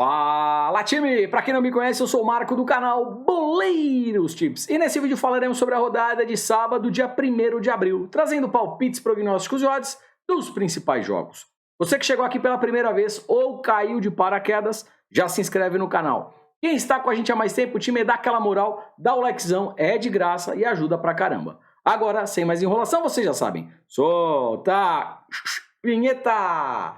Fala time! Para quem não me conhece, eu sou o Marco do canal Boleiros Tips e nesse vídeo falaremos sobre a rodada de sábado, dia 1º de abril, trazendo palpites, prognósticos e odds dos principais jogos. Você que chegou aqui pela primeira vez ou caiu de paraquedas, já se inscreve no canal. Quem está com a gente há mais tempo, o time dá aquela moral, dá o likezão, é de graça e ajuda pra caramba. Agora, sem mais enrolação, vocês já sabem. Solta! Vinheta!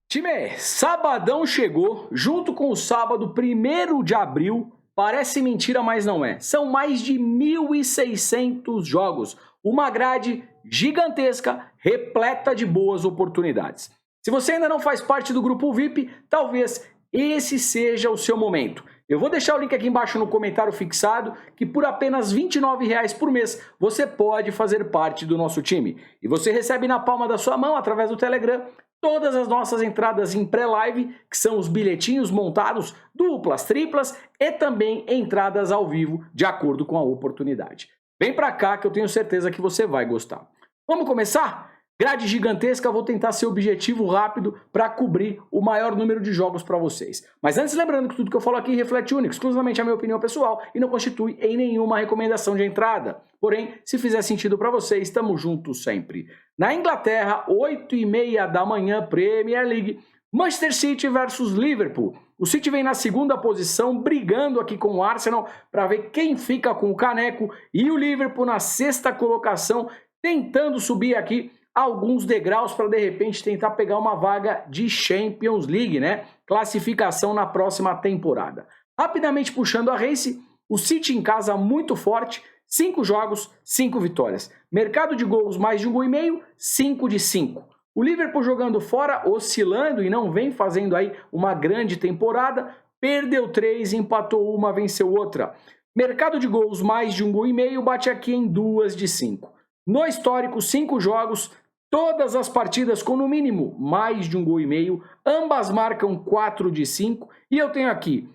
Time, sabadão chegou, junto com o sábado 1º de abril, parece mentira, mas não é. São mais de 1.600 jogos, uma grade gigantesca, repleta de boas oportunidades. Se você ainda não faz parte do grupo VIP, talvez esse seja o seu momento. Eu vou deixar o link aqui embaixo no comentário fixado, que por apenas R$ 29,00 por mês você pode fazer parte do nosso time. E você recebe na palma da sua mão, através do Telegram, todas as nossas entradas em pré-live, que são os bilhetinhos montados, duplas, triplas e também entradas ao vivo, de acordo com a oportunidade. Vem pra cá que eu tenho certeza que você vai gostar. Vamos começar? Grade gigantesca, vou tentar ser objetivo rápido para cobrir o maior número de jogos para vocês. Mas antes, lembrando que tudo que eu falo aqui reflete única, exclusivamente a minha opinião pessoal e não constitui em nenhuma recomendação de entrada. Porém, se fizer sentido para vocês, estamos juntos sempre. Na Inglaterra, 8h30 da manhã, Premier League, Manchester City versus Liverpool. O City vem na segunda posição, brigando aqui com o Arsenal para ver quem fica com o caneco. E o Liverpool na sexta colocação, tentando subir aqui alguns degraus para de repente tentar pegar uma vaga de Champions League, né? Classificação na próxima temporada. Rapidamente puxando a race, o City em casa muito forte, 5 jogos, 5 vitórias. Mercado de gols mais de 1,5, 5 de 5. O Liverpool jogando fora, oscilando e não vem fazendo aí uma grande temporada, perdeu 3, empatou uma, venceu outra. Mercado de gols mais de 1,5, bate aqui em 2 de 5. No histórico, 5 jogos, todas as partidas com no mínimo mais de 1,5 gols, ambas marcam 4 de 5 e eu tenho aqui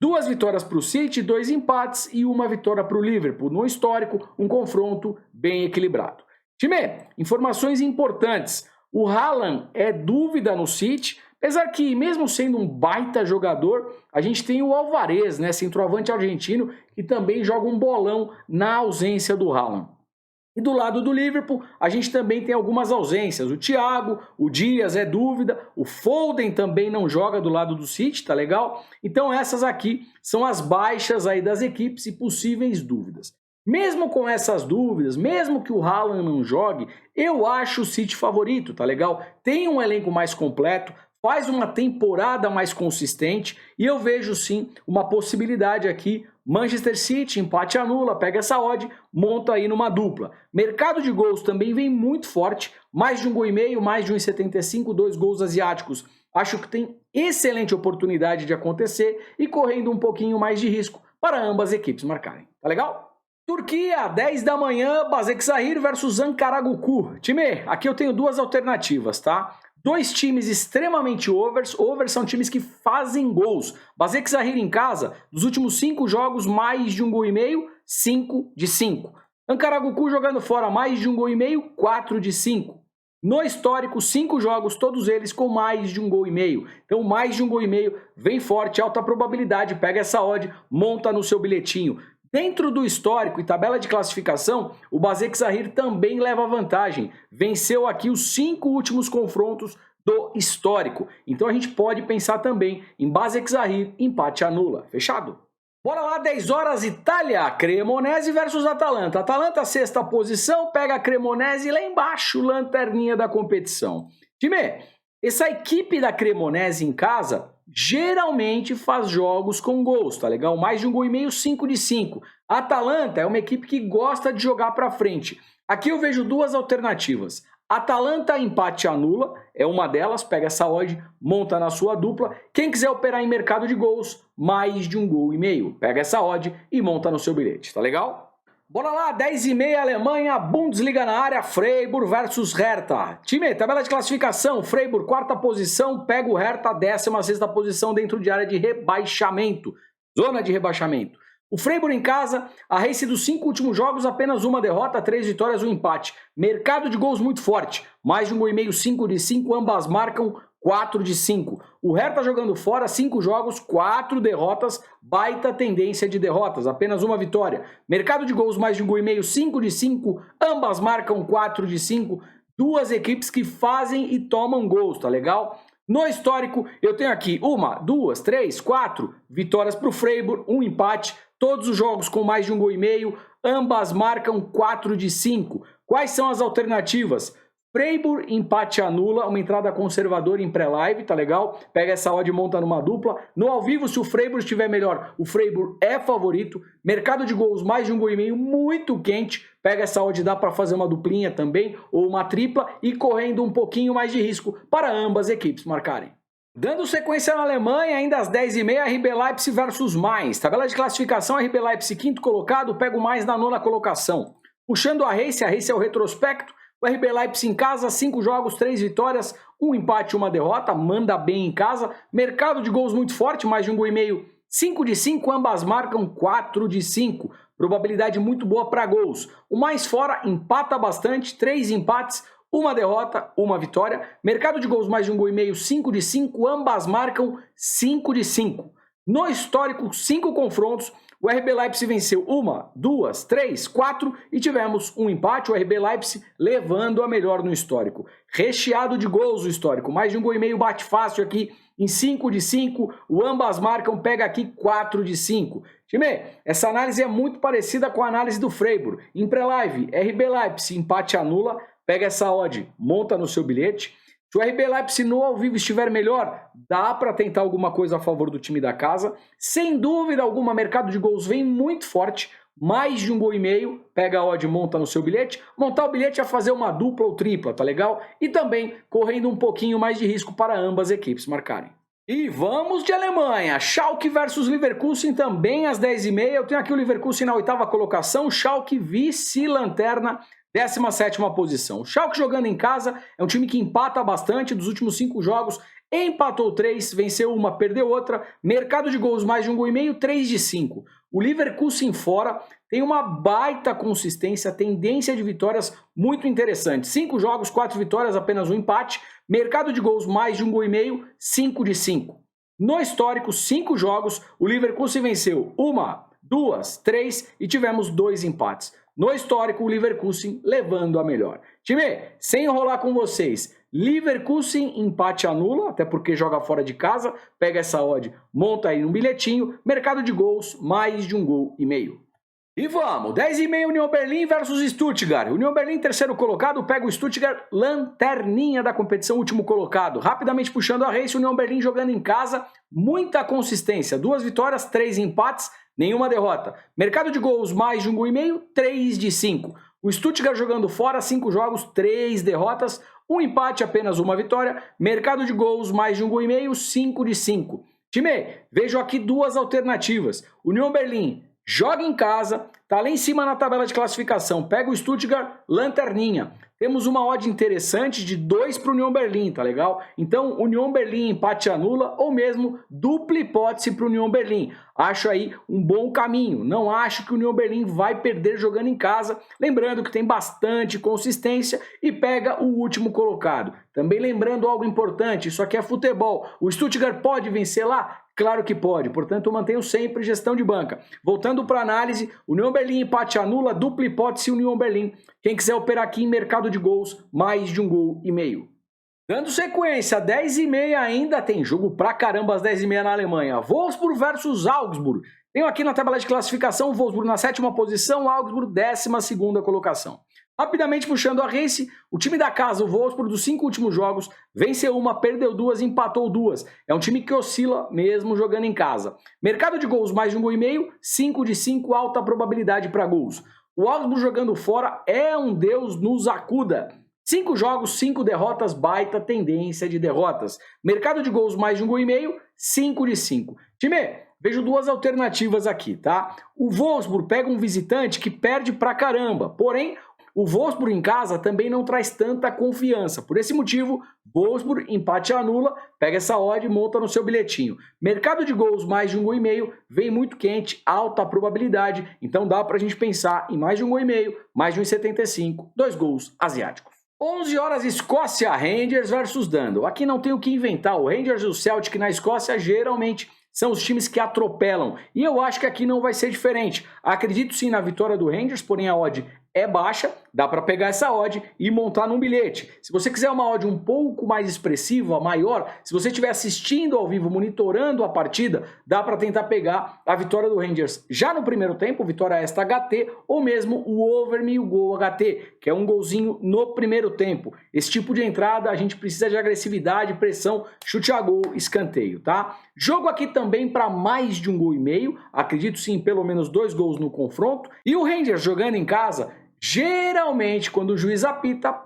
2 vitórias para o City, 2 empates e 1 vitória para o Liverpool. No histórico, um confronto bem equilibrado. Time, informações importantes. O Haaland é dúvida no City, apesar que mesmo sendo um baita jogador, a gente tem o Alvarez, né, centroavante argentino, que também joga um bolão na ausência do Haaland. E do lado do Liverpool, a gente também tem algumas ausências. O Thiago, o Dias é dúvida, o Foden também não joga do lado do City, tá legal? Então essas aqui são as baixas aí das equipes e possíveis dúvidas. Mesmo com essas dúvidas, mesmo que o Haaland não jogue, eu acho o City favorito, tá legal? Tem um elenco mais completo, faz uma temporada mais consistente e eu vejo sim uma possibilidade aqui. Manchester City, empate anula, pega essa odd, monta aí numa dupla. Mercado de gols também vem muito forte, mais de 1,5 gols, mais de 1,75, 2 gols asiáticos. Acho que tem excelente oportunidade de acontecer e correndo um pouquinho mais de risco para ambas equipes marcarem. Tá legal? Turquia, 10 da manhã, Basaksehir versus Ankaragucu. Time, aqui eu tenho 2 alternativas, tá? 2 times extremamente overs são times que fazem gols. Basaksehir em casa, dos últimos 5 jogos, mais de 1,5 gols, 5 de 5. Ankaragucu jogando fora, mais de 1,5 gols, 4 de 5. No histórico, 5 jogos, todos eles com mais de 1,5 gols. Então, mais de 1,5 gols, vem forte, alta probabilidade, pega essa odd, monta no seu bilhetinho. Dentro do histórico e tabela de classificação, o Basaksehir também leva vantagem. Venceu aqui os 5 últimos confrontos do histórico. Então a gente pode pensar também em Basaksehir, empate anula. Fechado? Bora lá, 10 horas, Itália, Cremonese versus Atalanta. Atalanta, 6ª posição, pega a Cremonese lá embaixo, lanterninha da competição. Time, essa equipe da Cremonese em casa geralmente faz jogos com gols, tá legal? Mais de 1,5 gols, 5 de 5. A Atalanta é uma equipe que gosta de jogar para frente. Aqui eu vejo 2 alternativas. Atalanta empate anula, é uma delas, pega essa odd, monta na sua dupla. Quem quiser operar em mercado de gols, mais de 1,5 gols, pega essa odd e monta no seu bilhete, tá legal? Bora lá, 10h30, Alemanha, Bundesliga na área, Freiburg versus Hertha. Time, tabela de classificação, Freiburg, 4ª posição, pega o Hertha, 16ª posição dentro de área de rebaixamento. Zona de rebaixamento. O Freiburg em casa, a race dos 5 últimos jogos, apenas uma derrota, 3 vitórias, um empate. Mercado de gols muito forte, mais de 1,5, 5 de 5, ambas marcam 4 de 5. O Hertha jogando fora, 5 jogos, 4 derrotas, baita tendência de derrotas, apenas uma vitória. Mercado de gols mais de 1,5, 5 de 5, ambas marcam 4 de 5. Duas equipes que fazem e tomam gols, tá legal? No histórico, eu tenho aqui 1, 2, 3, 4 vitórias para o Freiburg, um empate, todos os jogos com mais de 1,5 gol, ambas marcam 4 de 5. Quais são as alternativas? Freiburg, empate anula, uma entrada conservadora em pré-live, tá legal? Pega essa odd e monta numa dupla. No ao vivo, se o Freiburg estiver melhor, o Freiburg é favorito. Mercado de gols, mais de 1,5 gol, muito quente. Pega essa odd, dá para fazer uma duplinha também, ou uma tripla, e correndo um pouquinho mais de risco para ambas equipes marcarem. Dando sequência na Alemanha, ainda às 10h30, RB Leipzig versus Mainz. Tabela de classificação, RB Leipzig quinto colocado, pega o Mainz na 9ª colocação. Puxando a race é o retrospecto. O RB Leipzig em casa, 5 jogos, 3 vitórias, um empate e uma derrota, manda bem em casa. Mercado de gols muito forte, mais de 1,5 gol, 5 de 5, ambas marcam 4 de 5. Probabilidade muito boa para gols. O mais fora empata bastante, 3 empates, uma derrota, uma vitória. Mercado de gols mais de 1,5 gol, 5 de 5, ambas marcam 5 de 5. No histórico, 5 confrontos. O RB Leipzig venceu 1, 2, 3, 4 e tivemos um empate. O RB Leipzig levando a melhor no histórico. Recheado de gols o histórico. Mais de 1,5 gol, bate fácil aqui em 5 de 5. O ambas marcam, pega aqui 4 de 5. Time, essa análise é muito parecida com a análise do Freiburg. Em pré-live, RB Leipzig, empate anula. Pega essa odd, monta no seu bilhete. Se o RB Leipzig no ao vivo estiver melhor, dá para tentar alguma coisa a favor do time da casa. Sem dúvida alguma, mercado de gols vem muito forte, mais de 1,5 gol, pega a odd, monta no seu bilhete. Montar o bilhete é fazer uma dupla ou tripla, tá legal? E também correndo um pouquinho mais de risco para ambas equipes marcarem. E vamos de Alemanha, Schalke versus Leverkusen também às 10h30. Eu tenho aqui o Leverkusen na 8ª colocação, Schalke vice-lanterna, 17ª posição. O Schalke jogando em casa é um time que empata bastante. Dos últimos 5 jogos, empatou 3, venceu uma, perdeu outra. Mercado de gols mais de 1,5 gol, 3 de 5. O Leverkusen fora tem uma baita consistência, tendência de vitórias muito interessante. 5 jogos, 4 vitórias, apenas um empate. Mercado de gols mais de 1,5 gol, 5 de 5. No histórico, 5 jogos, o Leverkusen venceu 1, 2, 3 e tivemos 2 empates. No histórico, o Leverkusen levando a melhor. Time, sem enrolar com vocês, Leverkusen empate anula, até porque joga fora de casa, pega essa odd, monta aí um bilhetinho, mercado de gols, mais de 1,5 gol. E vamos, 10h30, União Berlim versus Stuttgart. União Berlim, terceiro colocado, pega o Stuttgart, lanterninha da competição, último colocado. Rapidamente puxando a race, União Berlim jogando em casa, muita consistência, 2 vitórias, 3 empates, nenhuma derrota. Mercado de gols mais de 1,5 gol, 3 de 5. O Stuttgart jogando fora, 5 jogos, 3 derrotas, um empate, apenas uma vitória. Mercado de gols mais de 1,5 gol, 5 de 5. Time, vejo aqui 2 alternativas. União Berlim joga em casa, tá lá em cima na tabela de classificação, pega o Stuttgart, lanterninha. Temos uma odd interessante de 2 para o União Berlim, tá legal? Então, União Berlim empate anula ou mesmo dupla hipótese para o União Berlim. Acho aí um bom caminho. Não acho que o União Berlim vai perder jogando em casa. Lembrando que tem bastante consistência e pega o último colocado. Também lembrando algo importante, isso aqui é futebol. O Stuttgart pode vencer lá? Claro que pode, portanto eu mantenho sempre gestão de banca. Voltando para a análise, União Berlim empate anula, dupla hipótese União Berlim. Quem quiser operar aqui em mercado de gols, mais de 1,5 gol. Dando sequência, 10h30 ainda tem jogo pra caramba às 10h30 na Alemanha. Wolfsburg versus Augsburg. Tenho aqui na tabela de classificação o Wolfsburg na 7ª posição, Augsburg 12ª colocação. Rapidamente puxando a race, o time da casa, o Wolfsburg, dos 5 últimos jogos, venceu uma, perdeu 2, empatou 2. É um time que oscila mesmo jogando em casa. Mercado de gols mais de 1,5 gol, 5 de 5, alta probabilidade para gols. O Augsburg jogando fora é um Deus nos acuda. 5 jogos, 5 derrotas, baita tendência de derrotas. Mercado de gols mais de 1,5 gol, 5 de 5. Time, vejo 2 alternativas aqui, tá? O Wolfsburg pega um visitante que perde pra caramba, porém o Wolfsburg em casa também não traz tanta confiança. Por esse motivo, Wolfsburg, empate anula, pega essa odd e monta no seu bilhetinho. Mercado de gols mais de 1,5 vem muito quente, alta probabilidade, então dá pra gente pensar em mais de 1,5, mais de 1,75, 2 gols asiáticos. 11 horas Escócia, Rangers versus Dundee. Aqui não tem o que inventar, o Rangers e o Celtic na Escócia geralmente são os times que atropelam, e eu acho que aqui não vai ser diferente. Acredito sim na vitória do Rangers, porém a odd é baixa, dá para pegar essa odd e montar num bilhete. Se você quiser uma odd um pouco mais expressiva, maior, se você estiver assistindo ao vivo, monitorando a partida, dá para tentar pegar a vitória do Rangers já no primeiro tempo, vitória esta HT, ou mesmo o over meio gol HT, que é um golzinho no primeiro tempo. Esse tipo de entrada a gente precisa de agressividade, pressão, chute a gol, escanteio, tá? Jogo aqui também para mais de 1,5 gols, acredito sim pelo menos 2 gols no confronto, e o Rangers jogando em casa, geralmente, quando o juiz apita,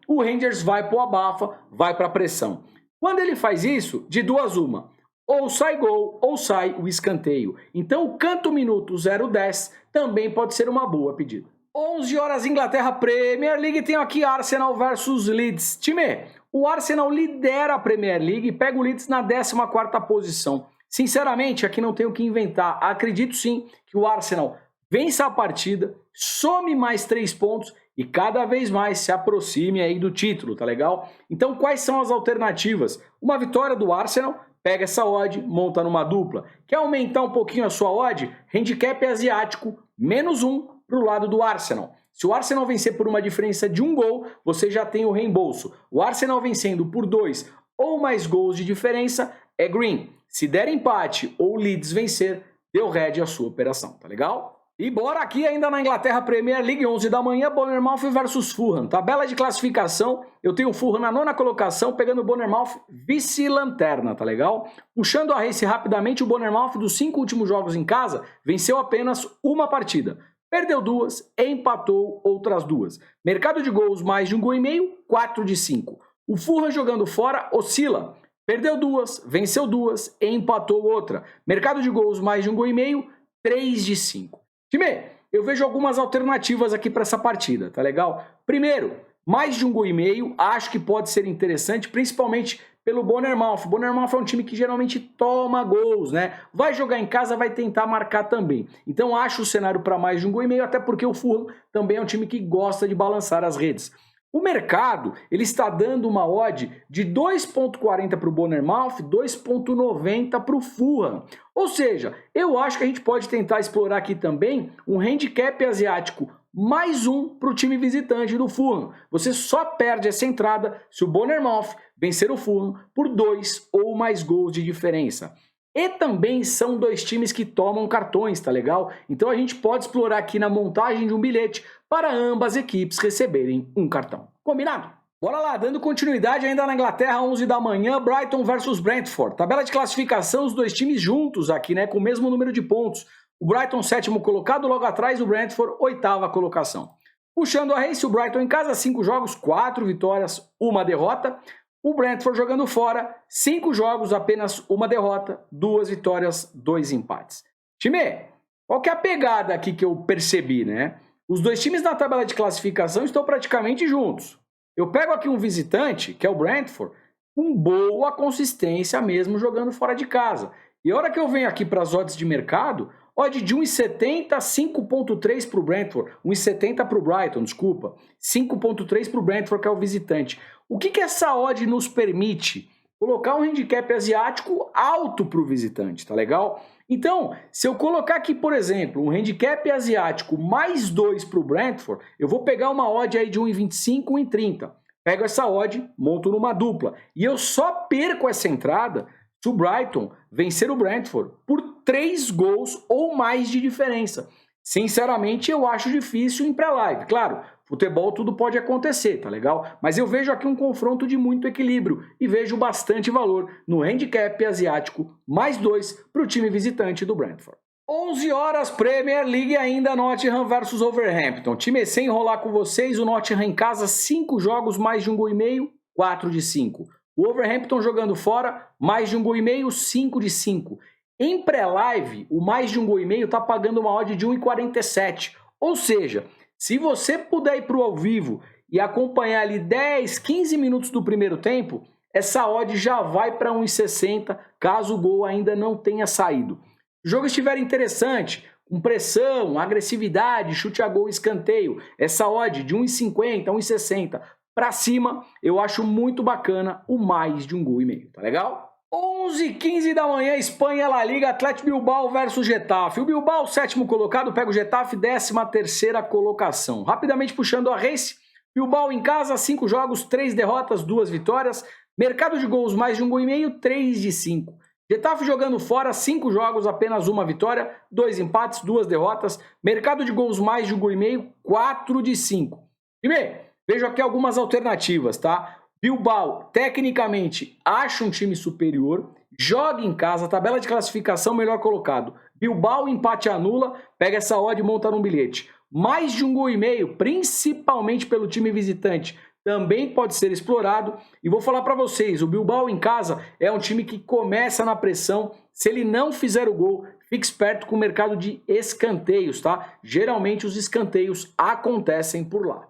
o Rangers vai para o abafa, vai para a pressão. Quando ele faz isso, de duas uma, ou sai gol ou sai o escanteio. Então o canto minuto 0,10 também pode ser uma boa pedida. 11 horas Inglaterra Premier League, tenho aqui Arsenal versus Leeds. Time, o Arsenal lidera a Premier League e pega o Leeds na 14ª posição. Sinceramente, aqui não tenho o que inventar. Acredito sim que o Arsenal vença a partida, some mais 3 pontos e cada vez mais se aproxime aí do título, tá legal? Então quais são as alternativas? Uma vitória do Arsenal, pega essa odd, monta numa dupla. Quer aumentar um pouquinho a sua odd? Handicap asiático, -1 para o lado do Arsenal. Se o Arsenal vencer por uma diferença de 1 gol, você já tem o reembolso. O Arsenal vencendo por 2 ou mais gols de diferença é green. Se der empate ou Leeds vencer, deu red a sua operação, tá legal? E bora aqui ainda na Inglaterra Premier League, 11 da manhã, Bournemouth versus Fulham. Tabela de classificação, eu tenho o Fulham na 9ª colocação, pegando o Bournemouth vice-lanterna, tá legal? Puxando a race rapidamente, o Bournemouth dos 5 últimos jogos em casa venceu apenas uma partida. Perdeu 2, empatou outras 2. Mercado de gols mais de 1,5 gols, 4 de 5. O Fulham jogando fora oscila. Perdeu 2, venceu 2, empatou outra. Mercado de gols mais de 1,5 gols, 3 de 5. Time, eu vejo algumas alternativas aqui para essa partida, tá legal? Primeiro, mais de 1,5 gols, acho que pode ser interessante, principalmente pelo Bournemouth. O Bournemouth é um time que geralmente toma gols, né? Vai jogar em casa, vai tentar marcar também. Então acho o cenário para mais de 1,5 gols, até porque o Fulham também é um time que gosta de balançar as redes. O mercado, ele está dando uma odd de 2,40 para o Bournemouth, 2,90 para o Fulham. Ou seja, eu acho que a gente pode tentar explorar aqui também um handicap asiático +1 para o time visitante do Fulham. Você só perde essa entrada se o Bournemouth vencer o Fulham por 2 ou mais gols de diferença. E também são 2 times que tomam cartões, tá legal? Então a gente pode explorar aqui na montagem de um bilhete para ambas equipes receberem um cartão. Combinado? Bora lá, dando continuidade ainda na Inglaterra, 11 da manhã, Brighton versus Brentford. Tabela de classificação, os 2 times juntos aqui, né, com o mesmo número de pontos. O Brighton 7º colocado, logo atrás o Brentford 8ª colocação. Puxando a race, o Brighton em casa, 5 jogos, 4 vitórias, 1 derrota. O Brentford jogando fora, 5 jogos, apenas 1 derrota, 2 vitórias, 2 empates. Time, qual que é a pegada aqui que eu percebi, né? Os 2 times na tabela de classificação estão praticamente juntos. Eu pego aqui um visitante, que é o Brentford, com boa consistência mesmo jogando fora de casa. E a hora que eu venho aqui para as odds de mercado, odd de 1,70, 5,3 para o Brentford, 1,70 para o Brighton, desculpa, 5,3 para o Brentford, que é o visitante. O que essa odd nos permite? Colocar um handicap asiático alto para o visitante, tá legal? Então, se eu colocar aqui, por exemplo, um handicap asiático +2 para o Brentford, eu vou pegar uma odd aí de 1,25, 1,30. Pego essa odd, monto numa dupla. E eu só perco essa entrada se o Brighton vencer o Brentford por 3 gols ou mais de diferença. Sinceramente, eu acho difícil em pré-live. Claro, futebol tudo pode acontecer, tá legal? Mas eu vejo aqui um confronto de muito equilíbrio e vejo bastante valor no handicap asiático +2 para o time visitante do Brentford. 11 horas, Premier League ainda, Nottingham versus Wolverhampton. Time sem enrolar com vocês, o Nottingham em casa, 5 jogos, mais de 1,5 gols, 4 de 5. O Wolverhampton jogando fora, mais de 1,5 gols, 5 de 5. Em pré-live, o mais de 1,5 gols está pagando uma odd de 1,47. Ou seja, se você puder ir para o ao vivo e acompanhar ali 10, 15 minutos do primeiro tempo, essa odd já vai para 1,60 caso o gol ainda não tenha saído. Se o jogo estiver interessante, com pressão, agressividade, chute a gol, escanteio, essa odd de 1,50, 1,60 para cima, eu acho muito bacana o mais de 1,5 gol, tá legal? 11h15 da manhã, Espanha, La Liga, Athletic Bilbao versus Getafe. O Bilbao, sétimo colocado, pega o Getafe, 13ª colocação. Rapidamente puxando a race, Bilbao em casa, 5 jogos, 3 derrotas, 2 vitórias. Mercado de gols, mais de 1,5 gol, 3 de 5. Getafe jogando fora, 5 jogos, apenas 1 vitória, 2 empates, 2 derrotas. Mercado de gols, mais de 1,5 gol, 4 de 5. Time, vejo aqui algumas alternativas, tá? Bilbao, tecnicamente, acha um time superior, joga em casa, tabela de classificação melhor colocado. Bilbao, empate anula, pega essa odd e monta num bilhete. Mais de 1,5 gol, principalmente pelo time visitante, também pode ser explorado. E vou falar para vocês, o Bilbao em casa é um time que começa na pressão. Se ele não fizer o gol, fique esperto com o mercado de escanteios, tá? Geralmente os escanteios acontecem por lá.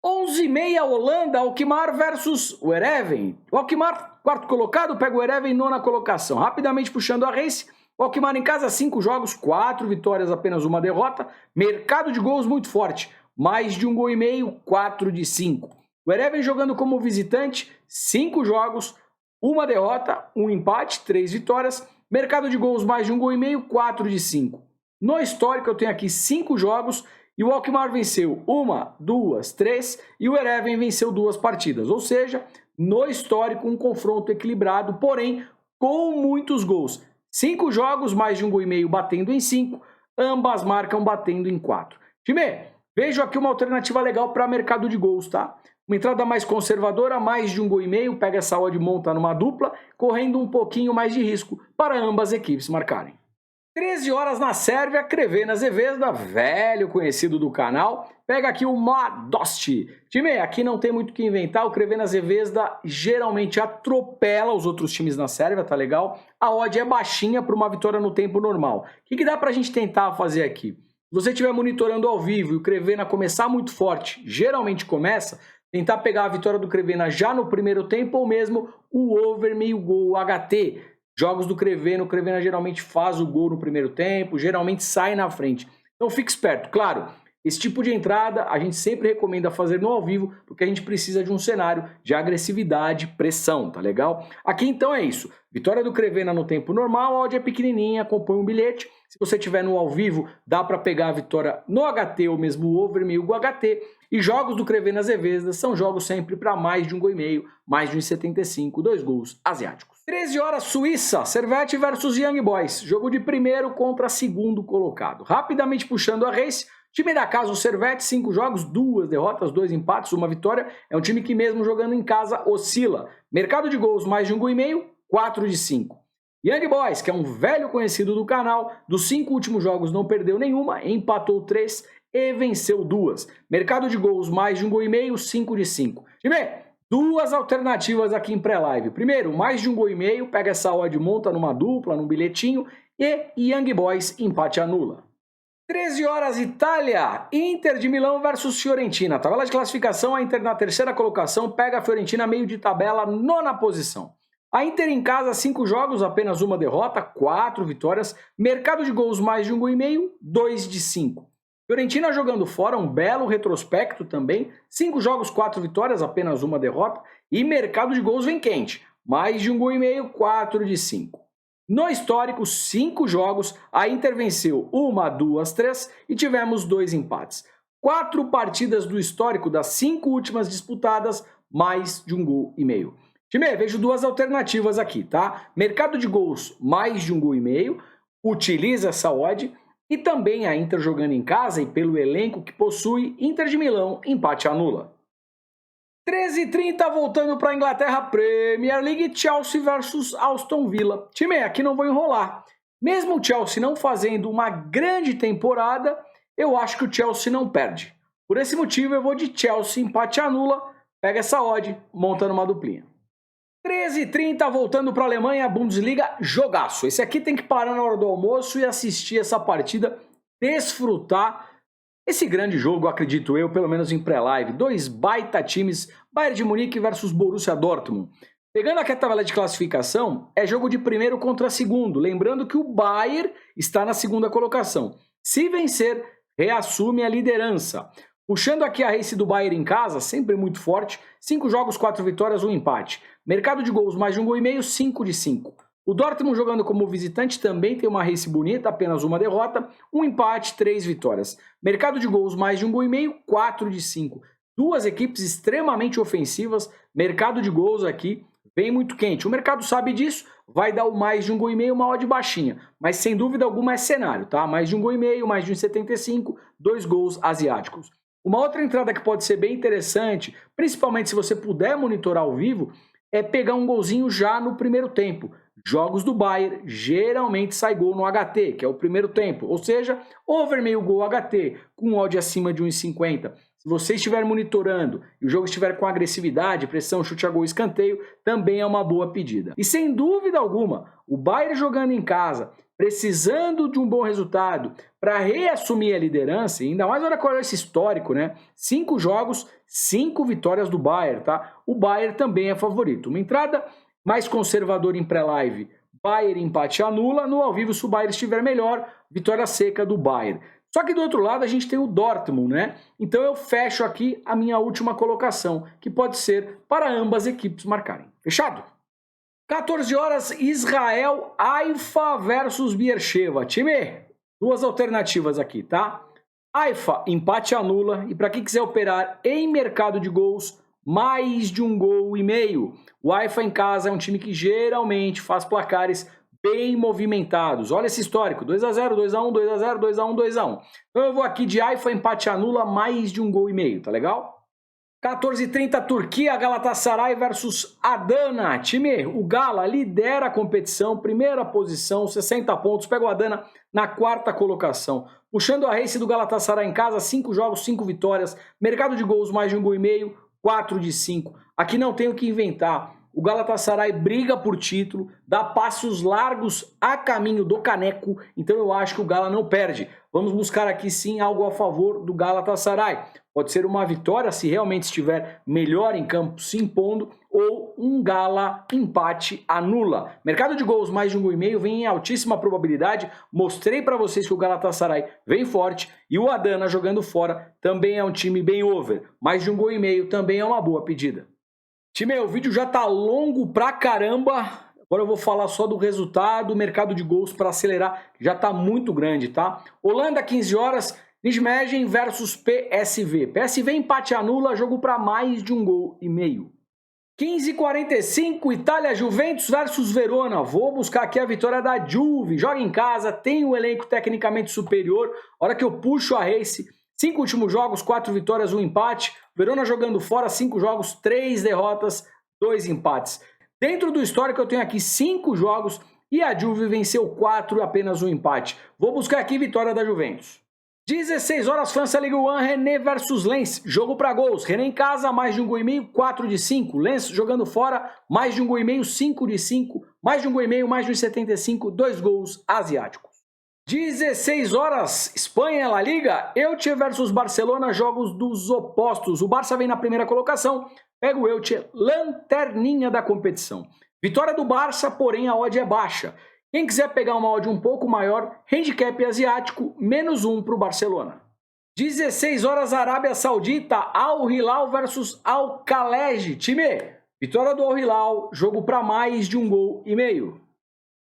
11h30, Holanda, Alkmaar versus o Ereven. O Alkmaar, quarto colocado, pega o Ereven, nona colocação. Rapidamente puxando a race, o Alkmaar em casa, 5 jogos, 4 vitórias, apenas 1 derrota. Mercado de gols muito forte, mais de 1,5 gol, 4 de 5. O Ereven jogando como visitante, 5 jogos, 1 derrota, 1 empate, 3 vitórias. Mercado de gols, mais de 1,5 gol, 4 de 5. No histórico eu tenho aqui 5 jogos, e o Alkmaar venceu 1, 2, 3 e o Ereven venceu 2 partidas. Ou seja, no histórico um confronto equilibrado, porém com muitos gols. 5 jogos, mais de 1,5 gol batendo em 5, ambas marcam batendo em 4. Time, vejo aqui uma alternativa legal para mercado de gols, tá? Uma entrada mais conservadora, mais de 1,5 gol, pega essa odd e monta numa dupla, correndo um pouquinho mais de risco para ambas equipes marcarem. 13 horas na Sérvia, Crvena Zvezda, velho conhecido do canal, pega aqui o Mladost. Time, aqui não tem muito o que inventar, o Crvena Zvezda geralmente atropela os outros times na Sérvia, tá legal? A odd é baixinha para uma vitória no tempo normal. O que dá pra gente tentar fazer aqui? Se você estiver monitorando ao vivo e o Crvena começar muito forte, geralmente começa, tentar pegar a vitória do Crvena já no primeiro tempo ou mesmo o over meio gol, o HT. Jogos do Crvena, o Crvena geralmente faz o gol no primeiro tempo, geralmente sai na frente. Então fique esperto. Claro, esse tipo de entrada a gente sempre recomenda fazer no ao vivo, porque a gente precisa de um cenário de agressividade, pressão, tá legal? Aqui então é isso. Vitória do Crvena no tempo normal, a odd é pequenininha, acompanha um bilhete. Se você tiver no ao vivo, dá para pegar a vitória no HT ou mesmo o over meio go HT. E jogos do Crvena Zvezda são jogos sempre para mais de 1,5 gol, mais de 1,75, 2 gols asiáticos. 13 horas, Suíça, Servette versus Young Boys. Jogo de primeiro contra segundo colocado. Rapidamente puxando a race, time da casa, o Servette, 5 jogos, 2 derrotas, 2 empates, 1 vitória. É um time que mesmo jogando em casa oscila. Mercado de gols, mais de 1,5 gol, 4 de 5. Young Boys, que é um velho conhecido do canal, dos 5 últimos jogos não perdeu nenhuma, empatou 3 e venceu 2. Mercado de gols, mais de 1,5 gol, 5 de 5. Time, 2 alternativas aqui em pré-live. Primeiro, mais de 1,5 gol, pega essa odd, monta numa dupla, num bilhetinho, e Young Boys, empate anula. 13 horas, Itália, Inter de Milão versus Fiorentina. Tabela de classificação, a Inter na 3ª colocação, pega a Fiorentina meio de tabela, 9ª posição. A Inter em casa, 5 jogos, apenas 1 derrota, 4 vitórias. Mercado de gols, mais de 1,5 gol, 2 de 5. Fiorentina jogando fora, um belo retrospecto também. 5 jogos, 4 vitórias, apenas 1 derrota. E mercado de gols vem quente. Mais de 1,5 gol, 4 de 5. No histórico, 5 jogos, a Inter venceu 1, 2, 3 e tivemos 2 empates. 4 partidas do histórico das 5 últimas disputadas, mais de 1,5 gol. Time, vejo 2 alternativas aqui, tá? Mercado de gols, mais de 1,5 gol. Utiliza essa odd. E também a Inter jogando em casa e pelo elenco que possui, Inter de Milão, empate anula. 13h30, voltando para a Inglaterra, Premier League, Chelsea versus Aston Villa. Time, aqui não vou enrolar. Mesmo o Chelsea não fazendo uma grande temporada, eu acho que o Chelsea não perde. Por esse motivo eu vou de Chelsea, empate anula, pega essa odd, monta numa duplinha. 13h30, voltando para a Alemanha, Bundesliga, jogaço. Esse aqui tem que parar na hora do almoço e assistir essa partida, desfrutar. Esse grande jogo, acredito eu, pelo menos em pré-live, dois baita times, Bayern de Munique versus Borussia Dortmund. Pegando aqui a tabela de classificação, é jogo de primeiro contra segundo, lembrando que o Bayern está na segunda colocação. Se vencer, reassume a liderança. Puxando aqui a race do Bayern em casa, sempre muito forte, 5 jogos, 4 vitórias, 1 empate. Mercado de gols, mais de 1 gol e meio, 5 de 5. O Dortmund jogando como visitante também tem uma race bonita, apenas uma derrota, 1 empate, 3 vitórias. Mercado de gols, mais de 1 gol e meio, 4 de 5. Duas equipes extremamente ofensivas, mercado de gols aqui vem muito quente. O mercado sabe disso, vai dar o mais de 1 gol e meio, uma odd baixinha. Mas sem dúvida alguma é cenário, tá? Mais de 1 gol e meio, mais de 1,75, 2 gols asiáticos. Uma outra entrada que pode ser bem interessante, principalmente se você puder monitorar ao vivo, é pegar um golzinho já no primeiro tempo. Jogos do Bayern geralmente sai gol no HT, que é o primeiro tempo. Ou seja, over meio gol HT, com odd acima de 1,50. Se você estiver monitorando e o jogo estiver com agressividade, pressão, chute a gol, escanteio, também é uma boa pedida. E sem dúvida alguma, o Bayern jogando em casa, precisando de um bom resultado para reassumir a liderança, e ainda mais olha qual é esse histórico, né? 5 jogos, 5 vitórias do Bayern, tá? O Bayern também é favorito. Uma entrada mais conservadora em pré-live, Bayern empate anula, no ao vivo se o Bayern estiver melhor, vitória seca do Bayern. Só que do outro lado a gente tem o Dortmund, né? Então eu fecho aqui a minha última colocação, que pode ser para ambas equipes marcarem. Fechado? 14 horas, Israel, Haifa versus Beersheva. Time, duas alternativas aqui, tá? Haifa, empate anula. E para quem quiser operar em mercado de gols, mais de 1 gol e meio. O Haifa em casa é um time que geralmente faz placares bem movimentados. Olha esse histórico, 2-0, 2-1, 2-0, 2-1, 2-1. Então eu vou aqui de Haifa, empate anula, mais de 1 gol e meio, tá legal? 14h30, Turquia, Galatasaray versus Adana. Time, o Gala lidera a competição, primeira posição, 60 pontos, pega o Adana na 4ª colocação. Puxando a race do Galatasaray em casa, 5 jogos, 5 vitórias, mercado de gols, mais de 1 gol e meio, 4 de 5. Aqui não tem o que inventar. O Galatasaray briga por título, dá passos largos a caminho do caneco, então eu acho que o Gala não perde. Vamos buscar aqui sim algo a favor do Galatasaray. Pode ser uma vitória se realmente estiver melhor em campo se impondo, ou um Gala empate anula. Mercado de gols mais de 1 gol e meio vem em altíssima probabilidade. Mostrei para vocês que o Galatasaray vem forte e o Adana jogando fora também é um time bem over. Mais de 1 gol e meio também é uma boa pedida. Time, o vídeo já tá longo pra caramba. Agora eu vou falar só do resultado, mercado de gols para acelerar, já tá muito grande, tá? Holanda, 15 horas, Nijmegen versus PSV. PSV empate anula, jogo para mais de 1 gol e meio. 15h45, Itália, Juventus versus Verona. Vou buscar aqui a vitória da Juve. Joga em casa, tem um elenco tecnicamente superior. Hora que eu puxo a race, 5 últimos jogos, 4 vitórias, 1 empate. Verona jogando fora, 5 jogos, 3 derrotas, 2 empates. Dentro do histórico eu tenho aqui 5 jogos e a Juve venceu 4 e apenas 1 empate. Vou buscar aqui vitória da Juventus. 16 horas, França Ligue 1, René versus Lens. Jogo para gols. René em casa, mais de 1 gol e meio, 4 de 5. Lens jogando fora, mais de 1 gol e meio, 5 de 5. Mais de 1 gol e meio, mais de 1,75, 2 gols asiáticos. 16 horas, Espanha, La Liga, Elche versus Barcelona, jogos dos opostos. O Barça vem na primeira colocação, pega o Elche, lanterninha da competição. Vitória do Barça, porém a odd é baixa. Quem quiser pegar uma odd um pouco maior, handicap asiático, -1 para o Barcelona. 16 horas, Arábia Saudita, Al Hilal versus Al Khalej. Time, vitória do Al Hilal, jogo para mais de 1 gol e meio.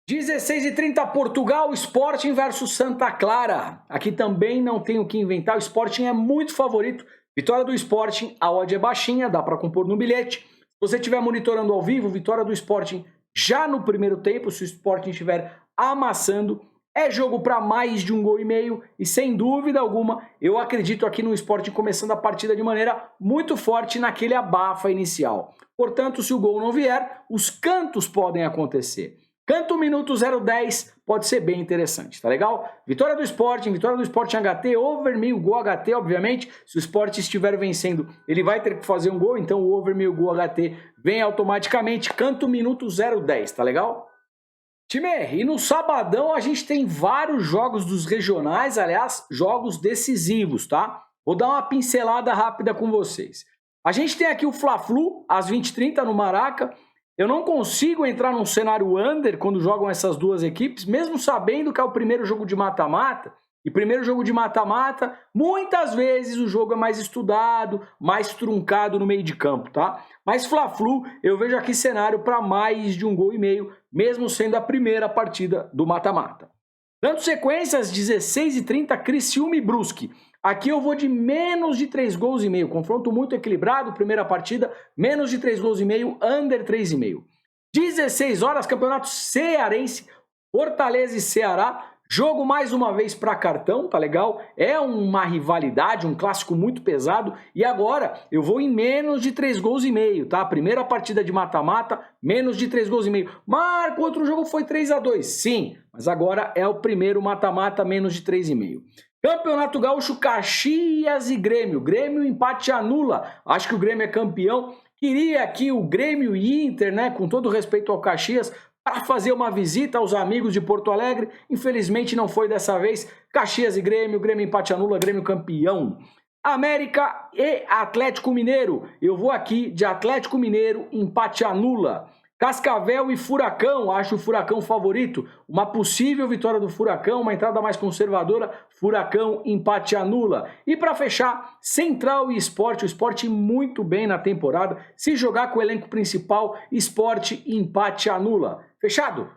16h30, Portugal, Sporting versus Santa Clara. Aqui também não tem o que inventar, o Sporting é muito favorito. Vitória do Sporting, a odd é baixinha, dá para compor no bilhete. Se você estiver monitorando ao vivo, vitória do Sporting já no primeiro tempo, se o Sporting estiver amassando, é jogo para mais de 1 gol e meio. E sem dúvida alguma, eu acredito aqui no Sporting começando a partida de maneira muito forte naquele abafa inicial. Portanto, se o gol não vier, os cantos podem acontecer. Canto minuto 0,10 pode ser bem interessante, tá legal? Vitória do Sporting HT, over meio gol HT, obviamente. Se o Sporting estiver vencendo, ele vai ter que fazer um gol, então o over meio gol HT vem automaticamente. Canto minuto 0,10, tá legal? Time, e no sabadão a gente tem vários jogos dos regionais, aliás, jogos decisivos, tá? Vou dar uma pincelada rápida com vocês. A gente tem aqui o Fla-Flu, às 20h30 no Maraca. Eu não consigo entrar num cenário under quando jogam essas duas equipes, mesmo sabendo que é o primeiro jogo de mata-mata. E primeiro jogo de mata-mata, muitas vezes o jogo é mais estudado, mais truncado no meio de campo, tá? Mas Fla-Flu, eu vejo aqui cenário para mais de 1,5 gols, mesmo sendo a primeira partida do mata-mata. Dando sequência às 16h30, Criciúma e Brusque. Aqui eu vou de menos de 3,5 gols. Confronto muito equilibrado, primeira partida, menos de 3,5 gols, under 3,5. 16 horas, Campeonato Cearense, Fortaleza e Ceará. Jogo mais uma vez para cartão, tá legal? É uma rivalidade, um clássico muito pesado. E agora eu vou em menos de 3,5 gols, tá? Primeira partida de mata-mata, menos de 3,5 gols. Marco, outro jogo foi 3-2. Sim, mas agora é o primeiro mata-mata, menos de 3,5. Campeonato Gaúcho, Caxias e Grêmio. Grêmio empate anula. Acho que o Grêmio é campeão. Queria aqui o Grêmio e Inter, né? Com todo respeito ao Caxias, para fazer uma visita aos amigos de Porto Alegre. Infelizmente não foi dessa vez. Caxias e Grêmio, Grêmio empate anula, Grêmio campeão. América e Atlético Mineiro. Eu vou aqui de Atlético Mineiro, empate anula. Cascavel e Furacão, acho o Furacão favorito. Uma possível vitória do Furacão, uma entrada mais conservadora. Furacão, empate anula. E para fechar, Central e Sport. O Sport muito bem na temporada. Se jogar com o elenco principal, Sport, empate anula. Fechado?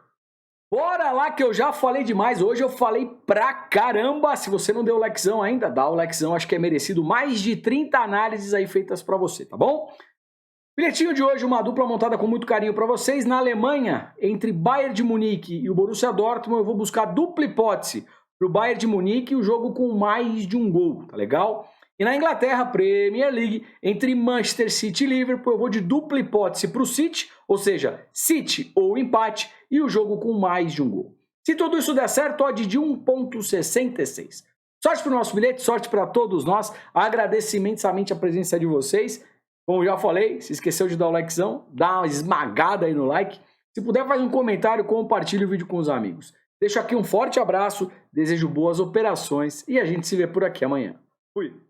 Bora lá que eu já falei demais. Hoje eu falei pra caramba. Se você não deu o likezão ainda, dá o likezão. Acho que é merecido. Mais de 30 análises aí feitas para você, tá bom? Bilhetinho de hoje, uma dupla montada com muito carinho para vocês. Na Alemanha, entre Bayern de Munique e o Borussia Dortmund, eu vou buscar dupla hipótese para o Bayern de Munique e o jogo com mais de 1 gol, tá legal? E na Inglaterra, Premier League, entre Manchester City e Liverpool, eu vou de dupla hipótese para o City, ou seja, City ou empate, e o jogo com mais de 1 gol. Se tudo isso der certo, odd de 1,66. Sorte para o nosso bilhete, sorte para todos nós. Agradeço imensamente a presença de vocês. Como já falei, se esqueceu de dar o likezão, dá uma esmagada aí no like. Se puder, faz um comentário, compartilhe o vídeo com os amigos. Deixo aqui um forte abraço, desejo boas operações e a gente se vê por aqui amanhã. Fui!